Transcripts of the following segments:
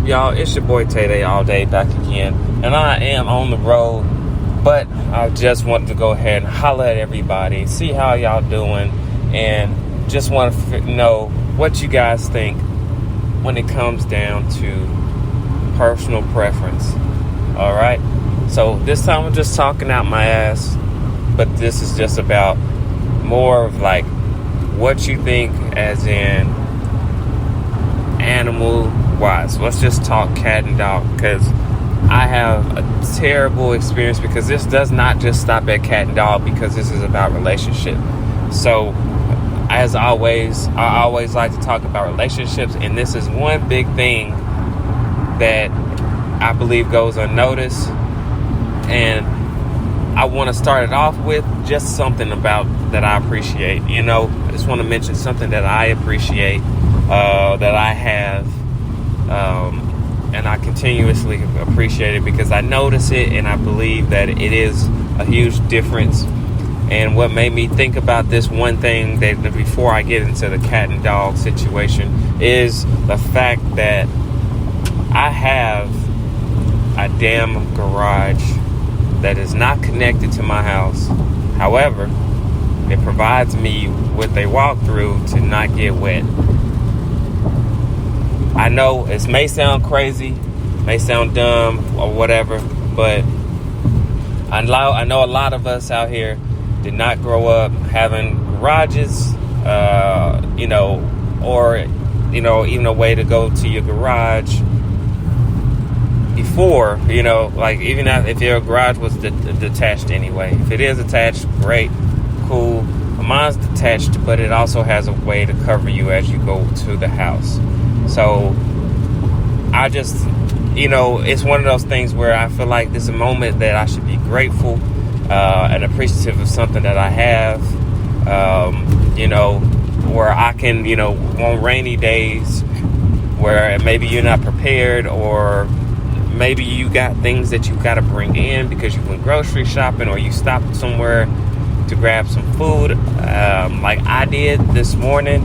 y'all? It's your boy Tay all day back again, and I am on the road, but I just wanted to go ahead and holler at everybody, see how y'all doing, and just want to know what you guys think when it comes down to personal preference. All right, so this time I'm just talking out my ass, but this is just about more of like what you think as in animal wise. Let's just talk cat and dog, because I have a terrible experience, because this does not just stop at cat and dog, because this is about relationship. So as always, I always like to talk about relationships, and this is one big thing that I believe goes unnoticed, and I want to start it off with just something about that I appreciate. I just want to mention something that I appreciate, that I have, and I continuously appreciate it because I notice it and I believe that it is a huge difference. And what made me think about this one thing that before I get into the cat and dog situation is the fact that I have a damn garage that is not connected to my house. However, it provides me with a walkthrough to not get wet. I know it may sound crazy, may sound dumb or whatever, but I know a lot of us out here did not grow up having garages, or even a way to go to your garage before, like even if your garage was detached anyway. If it is attached, great, cool. Mine's detached, but it also has a way to cover you as you go to the house. So I just, it's one of those things where I feel like this is a moment that I should be grateful and appreciative of something that I have, where I can, on rainy days where maybe you're not prepared, or maybe you got things that you got to bring in because you went grocery shopping or you stopped somewhere to grab some food, like I did this morning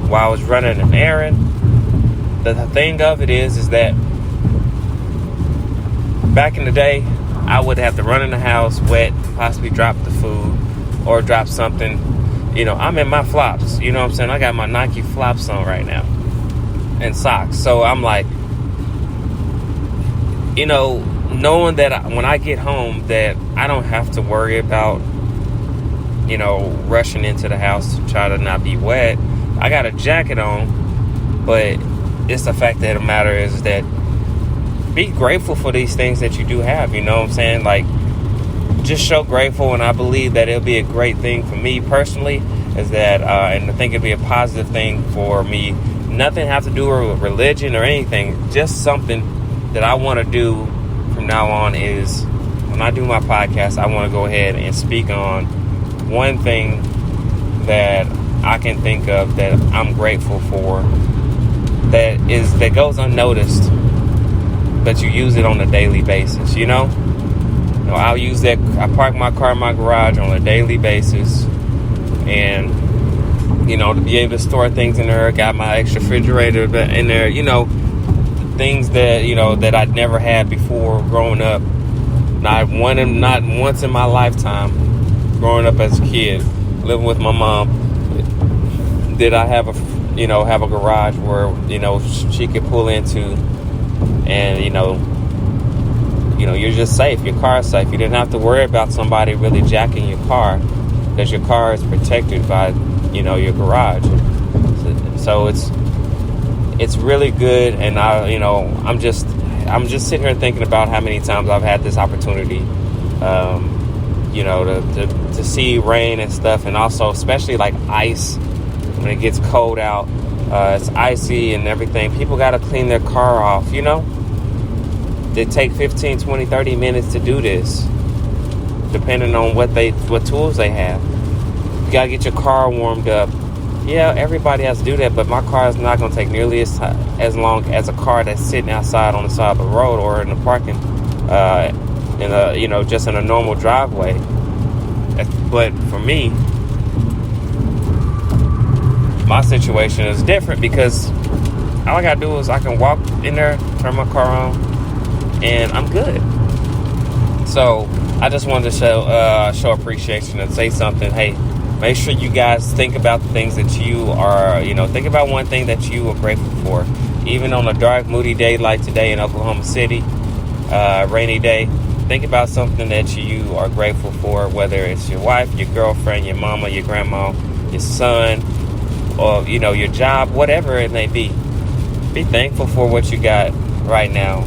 while I was running an errand. The thing of it is that back in the day, I would have to run in the house wet, possibly drop the food or drop something. I'm in my flops. You know what I'm saying? I got my Nike flops on right now and socks. So I'm like, knowing that when I get home that I don't have to worry about, rushing into the house to try to not be wet. I got a jacket on, but it's the fact that the matter is that be grateful for these things that you do have. You know what I'm saying? Like, just show grateful, and I believe that it'll be a great thing for me personally, is that, and I think it'll be a positive thing for me. Nothing have to do with religion or anything, just something that I want to do from now on is when I do my podcast, I want to go ahead and speak on one thing that I can think of that I'm grateful for, that goes unnoticed, but you use it on a daily basis. I'll use that. I park my car in my garage on a daily basis, and to be able to store things in there. Got my extra refrigerator in there. Things that that I'd never had before growing up. Not once in my lifetime, growing up as a kid, living with my mom, did I have a garage where she could pull into, and you're just safe. Your car's safe. You didn't have to worry about somebody really jacking your car, because your car is protected by your garage. So it's really good, and I'm just sitting here thinking about how many times I've had this opportunity, to see rain and stuff, and also especially like ice when it gets cold out. It's icy and everything. People got to clean their car off. They take 15, 20, 30 minutes to do this, depending on what tools they have. You got to get your car warmed up. Yeah, everybody has to do that, but my car is not going to take nearly as long as a car that's sitting outside on the side of the road or in the parking, just in a normal driveway. But for me, my situation is different because all I gotta do is I can walk in there, turn my car on, and I'm good. So I just wanted to show appreciation and say something. Hey, make sure you guys think about the things that you are, think about one thing that you are grateful for. Even on a dark, moody day like today in Oklahoma City, rainy day, think about something that you are grateful for, whether it's your wife, your girlfriend, your mama, your grandma, your son, or, your job, whatever it may be. Be thankful for what you got right now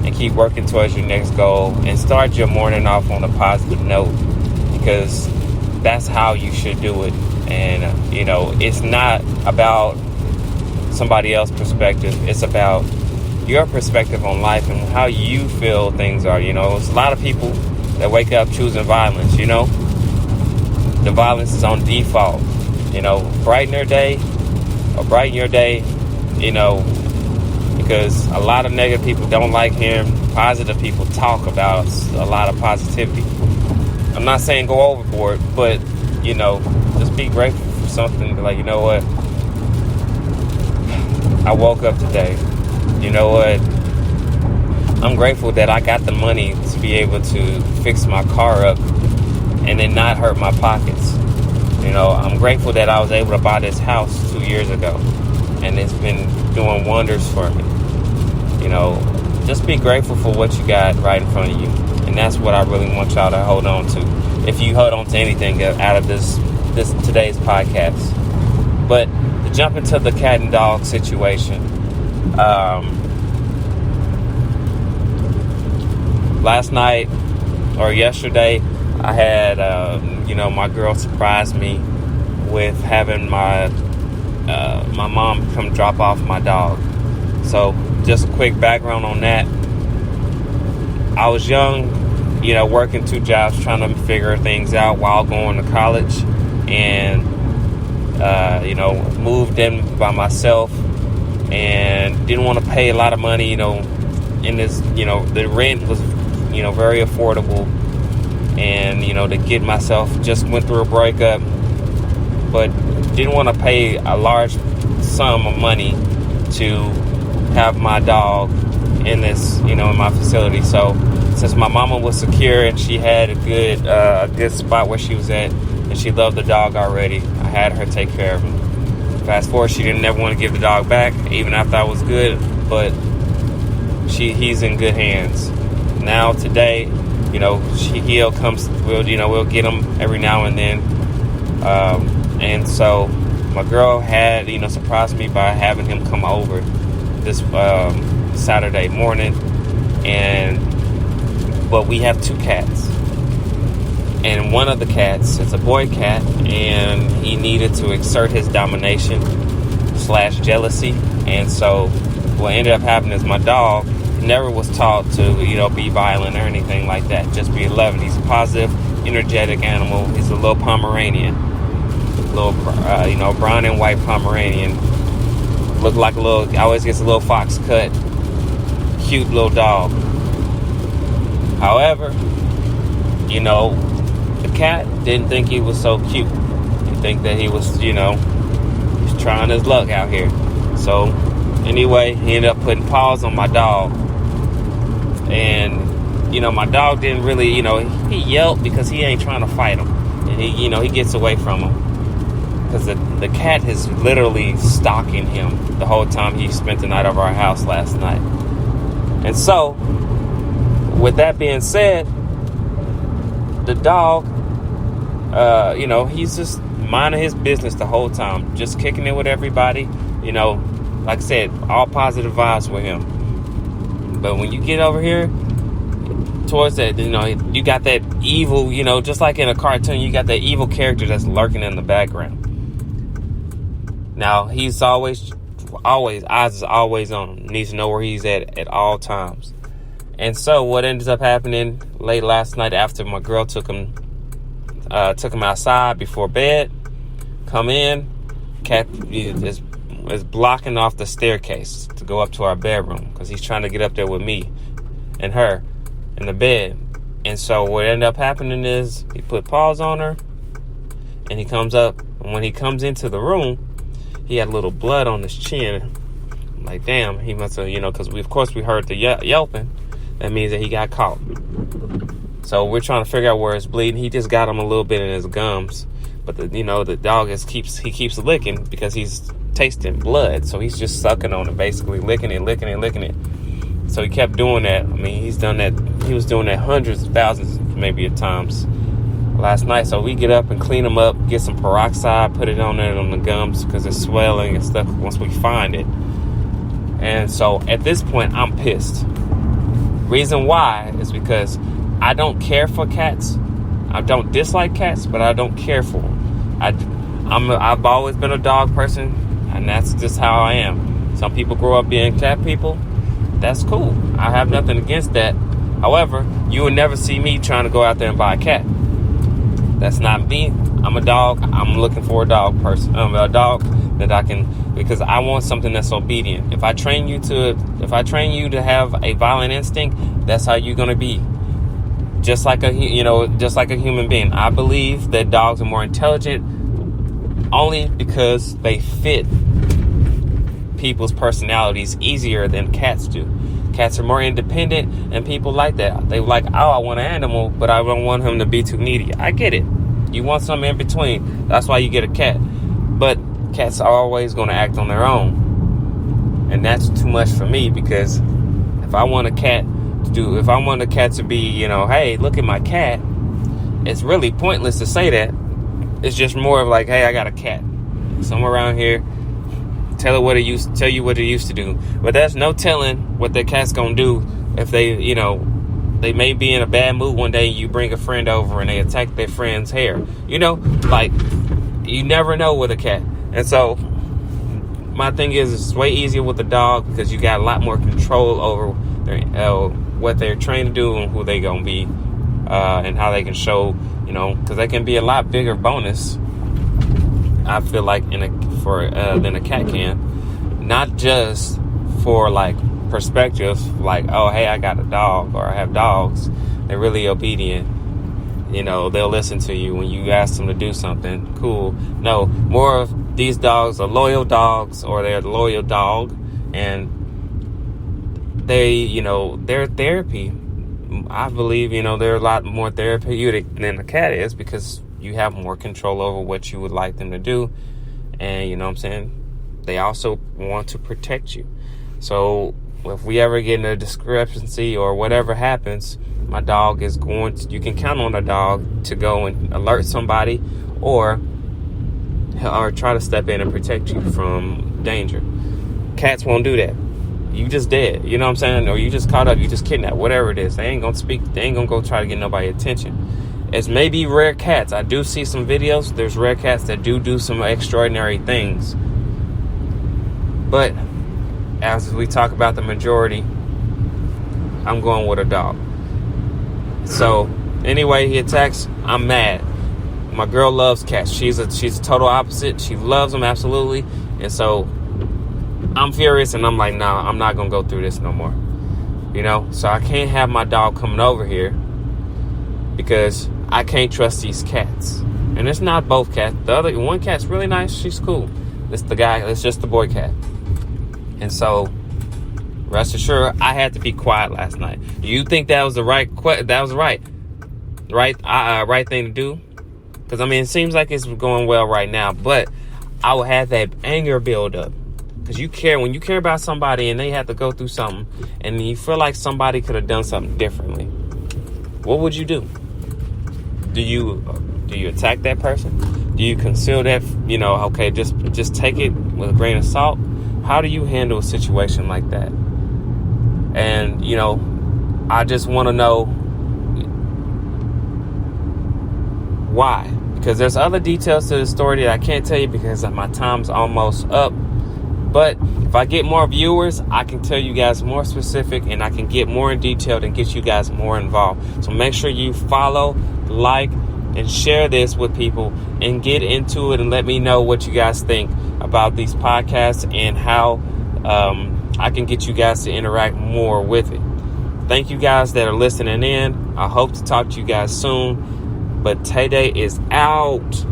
and keep working towards your next goal and start your morning off on a positive note, because that's how you should do it. And, it's not about somebody else's perspective. It's about your perspective on life and how you feel things are. There's a lot of people that wake up choosing violence, The violence is on default. Brighten your day, because a lot of negative people don't like hearing positive people talk about a lot of positivity. I'm not saying go overboard, but, just be grateful for something. Like, you know what? I woke up today. You know what? I'm grateful that I got the money to be able to fix my car up and then not hurt my pockets. I'm grateful that I was able to buy this house 2 years ago, and it's been doing wonders for me. Just be grateful for what you got right in front of you. And that's what I really want y'all to hold on to. If you hold on to anything out of this today's podcast. But to jump into the cat and dog situation, last night or yesterday, I had, my girl surprised me with having my mom come drop off my dog. So just a quick background on that. I was young, working 2 jobs, trying to figure things out while going to college, and, moved in by myself and didn't want to pay a lot of money, in this, the rent was, very affordable. And, to get myself, just went through a breakup, but didn't want to pay a large sum of money to have my dog in this, in my facility. So since my mama was secure and she had a good spot where she was at, and she loved the dog already, I had her take care of him. Fast forward, she didn't ever want to give the dog back, even after I was good, but he's in good hands. Now today, he'll come, we'll get him every now and then. And so my girl had, surprised me by having him come over this Saturday morning. But we have 2 cats. And one of the cats is a boy cat, and he needed to exert his domination / jealousy. And so what ended up happening is my dog never was taught to, be violent or anything like that. Just be loving. He's a positive, energetic animal. He's a little Pomeranian. Brown and white Pomeranian. Look like always gets a little fox cut. Cute little dog. However, the cat didn't think he was so cute. He think that he was, he's trying his luck out here. So, anyway, he ended up putting paws on my dog. And, my dog didn't really, he yelped because he ain't trying to fight him. And he gets away from him. Because the cat is literally stalking him the whole time he spent the night over our house last night. And so, with that being said, the dog, he's just minding his business the whole time. Just kicking it with everybody. Like I said, all positive vibes with him. But when you get over here towards that, you got that evil, just like in a cartoon, you got that evil character that's lurking in the background. Now, he's always, eyes is always on him. Needs to know where he's at all times. And so what ended up happening late last night after my girl took him outside before bed, come in, cat is blocking off the staircase to go up to our bedroom because he's trying to get up there with me and her in the bed. And so what ended up happening is he put paws on her and he comes up. And when he comes into the room, he had a little blood on his chin. Like, damn, he must have, because of course we heard the yelping. That means that he got caught. So we're trying to figure out where it's bleeding. He just got him a little bit in his gums. But the dog keeps licking because he's tasting blood. So he's just sucking on it, basically licking it. So he kept doing that. I mean, he was doing that hundreds of thousands, maybe at times last night. So we get up and clean him up, get some peroxide, put it on there on the gums because it's swelling and stuff once we find it. And so at this point, I'm pissed. Reason why is because I don't care for cats. I don't dislike cats, but I don't care for them. I've always been a dog person, and that's just how I am. Some people grow up being cat people. That's cool. I have nothing against that. However, you will never see me trying to go out there and buy a cat. That's not me. I'm a dog. I'm looking for a dog person. A dog that I can, because I want something that's obedient. If I train you to have a violent instinct, that's how you're gonna be. Just like a human being. I believe that dogs are more intelligent only because they fit people's personalities easier than cats do. Cats are more independent, and people like that. They like, oh, I want an animal, but I don't want him to be too needy. I get it. You want something in between. That's why you get a cat. But cats are always going to act on their own. And that's too much for me, because if I want a cat to be, hey, look at my cat, it's really pointless to say that. It's just more of like, hey, I got a cat. Somewhere around here. Tell you what it used to do. But there's no telling what that cat's gonna do if they may be in a bad mood one day. You bring a friend over and they attack their friend's hair. Like, you never know with a cat. And so my thing is, it's way easier with a dog because you got a lot more control over what they're trained to do and who they gonna be, and how they can show, because they can be a lot bigger bonus, I feel like, than a cat can. Not just for like perspective, like, oh, hey, I got a dog, or I have dogs. They're really obedient. They'll listen to you when you ask them to do something. Cool. No, more of these dogs are loyal dogs, or they're a loyal dog, and their therapy, I believe, they're a lot more therapeutic than a cat is, because you have more control over what you would like them to do. And you know what I'm saying? They also want to protect you. So if we ever get in a discrepancy or whatever happens, my dog is you can count on a dog to go and alert somebody or try to step in and protect you from danger. Cats won't do that. You just dead, you know what I'm saying? Or you just caught up, you just kidnapped, whatever it is. They ain't gonna speak, they ain't gonna go try to get nobody attention. It's maybe rare cats. I do see some videos. There's rare cats that do some extraordinary things. But as we talk about the majority, I'm going with a dog. So anyway, he attacks, I'm mad. My girl loves cats. She's a total opposite. She loves them, absolutely. And so I'm furious, and I'm like, nah, I'm not gonna go through this no more. So I can't have my dog coming over here because I can't trust these cats. And it's not both cats. The other one cat's really nice. She's cool. It's just the boy cat. And so rest assured, I had to be quiet last night. Do you think that was the right thing to do? Because it seems like it's going well right now, but I would have that anger build up. Because when you care about somebody and they have to go through something and you feel like somebody could have done something differently, what would you do? Do you attack that person? Do you conceal that, okay, just take it with a grain of salt? How do you handle a situation like that? And, I just want to know why. Because there's other details to the story that I can't tell you because my time's almost up. But if I get more viewers, I can tell you guys more specific, and I can get more in detail and get you guys more involved. So make sure you follow, like, and share this with people and get into it and let me know what you guys think about these podcasts and how I can get you guys to interact more with it. Thank you guys that are listening in. I hope to talk to you guys soon. But Tay Day is out.